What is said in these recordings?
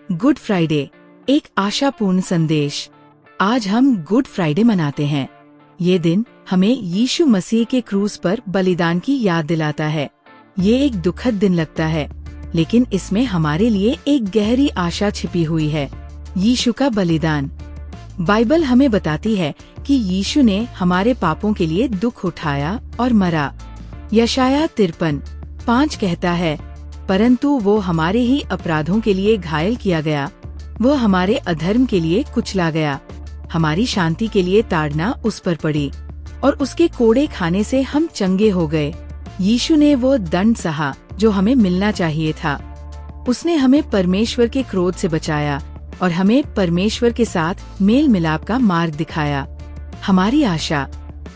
Good Friday, एक आशापूर्ण संदेश। आज हम गुड फ्राइडे मनाते हैं। ये दिन हमें यीशु मसीह के क्रूस पर बलिदान की याद दिलाता है। ये एक दुखद दिन लगता है, लेकिन इसमें हमारे लिए एक गहरी आशा छिपी हुई है। यीशु का बलिदान। बाइबल हमें बताती है कि यीशु ने हमारे पापों के लिए दुख उठाया और मरा। यशाया 53:5 कहता है, परंतु वो हमारे ही अपराधों के लिए घायल किया गया, वो हमारे अधर्म के लिए कुचला गया, हमारी शांति के लिए ताड़ना उस पर पड़ी और उसके कोड़े खाने से हम चंगे हो गए। यीशु ने वो दंड सहा जो हमें मिलना चाहिए था। उसने हमें परमेश्वर के क्रोध से बचाया और हमें परमेश्वर के साथ मेल मिलाप का मार्ग दिखाया। हमारी आशा।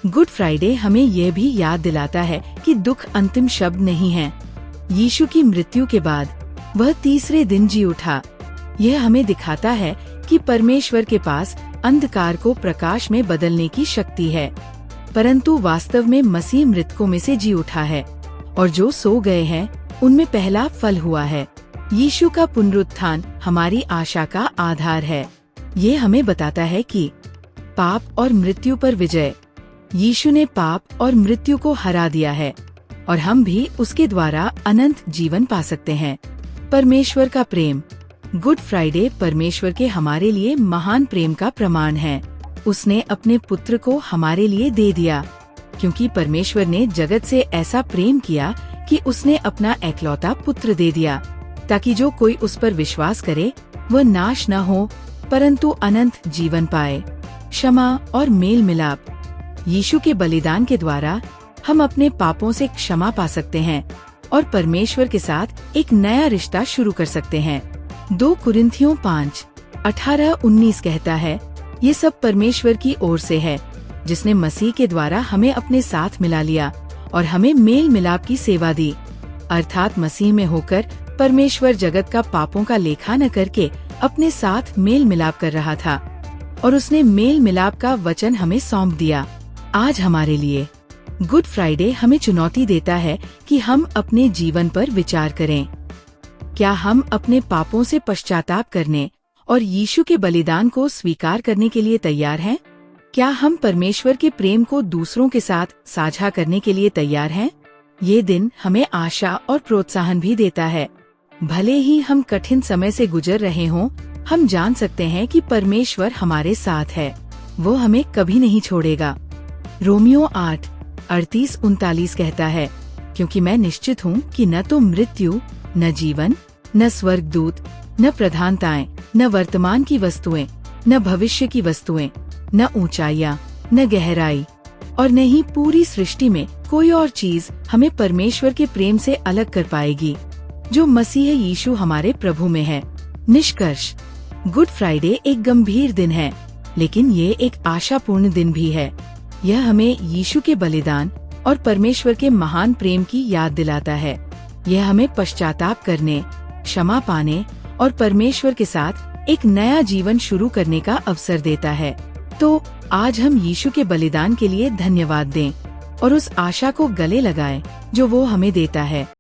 गुड फ्राइडे हमें यह भी याद दिलाता है कि दुख अंतिम शब्द नहीं है। यीशु की मृत्यु के बाद वह तीसरे दिन जी उठा। यह हमें दिखाता है कि परमेश्वर के पास अंधकार को प्रकाश में बदलने की शक्ति है, परंतु वास्तव में मसीह मृतकों में से जी उठा है और जो सो गए हैं उनमें पहला फल हुआ है। यीशु का पुनरुत्थान हमारी आशा का आधार है। ये हमें बताता है कि पाप और मृत्यु पर विजय। यीशु ने पाप और मृत्यु को हरा दिया है और हम भी उसके द्वारा अनंत जीवन पा सकते हैं। परमेश्वर का प्रेम। गुड फ्राइडे परमेश्वर के हमारे लिए महान प्रेम का प्रमाण है। उसने अपने पुत्र को हमारे लिए दे दिया, क्योंकि परमेश्वर ने जगत से ऐसा प्रेम किया कि उसने अपना एकलौता पुत्र दे दिया, ताकि जो कोई उस पर विश्वास करे वह नाश न हो परंतु अनंत जीवन पाए। क्षमा और मेल मिलाप। यीशु के बलिदान के द्वारा हम अपने पापों से क्षमा पा सकते हैं और परमेश्वर के साथ एक नया रिश्ता शुरू कर सकते हैं। 2 कुरिन्थियों 5:18-19 कहता है, ये सब परमेश्वर की ओर से है, जिसने मसीह के द्वारा हमें अपने साथ मिला लिया और हमें मेल मिलाप की सेवा दी। अर्थात मसीह में होकर परमेश्वर जगत का पापों का लेखा न करके अपने साथ मेल मिलाप कर रहा था और उसने मेल मिलाप का वचन हमें सौंप दिया। आज हमारे लिए गुड फ्राइडे हमें चुनौती देता है कि हम अपने जीवन पर विचार करें। क्या हम अपने पापों से पश्चाताप करने और यीशु के बलिदान को स्वीकार करने के लिए तैयार हैं? क्या हम परमेश्वर के प्रेम को दूसरों के साथ साझा करने के लिए तैयार हैं? ये दिन हमें आशा और प्रोत्साहन भी देता है। भले ही हम कठिन समय से गुजर रहे हों, हम जान सकते हैं कि परमेश्वर हमारे साथ है, वो हमें कभी नहीं छोड़ेगा। रोमियो 8:38-39 कहता है, क्योंकि मैं निश्चित हूँ कि न तो मृत्यु, न जीवन, न स्वर्गदूत, न प्रधानताएं, न वर्तमान की वस्तुएं, न भविष्य की वस्तुएं, न ऊंचाइयां, न गहराई और न ही पूरी सृष्टि में कोई और चीज हमें परमेश्वर के प्रेम से अलग कर पाएगी, जो मसीह यीशु हमारे प्रभु में है। निष्कर्ष। गुड फ्राइडे एक गंभीर दिन है, लेकिन ये एक आशापूर्ण दिन भी है। यह हमें यीशु के बलिदान और परमेश्वर के महान प्रेम की याद दिलाता है। यह हमें पश्चाताप करने, क्षमा पाने और परमेश्वर के साथ एक नया जीवन शुरू करने का अवसर देता है। तो आज हम यीशु के बलिदान के लिए धन्यवाद दें और उस आशा को गले लगाएं जो वो हमें देता है।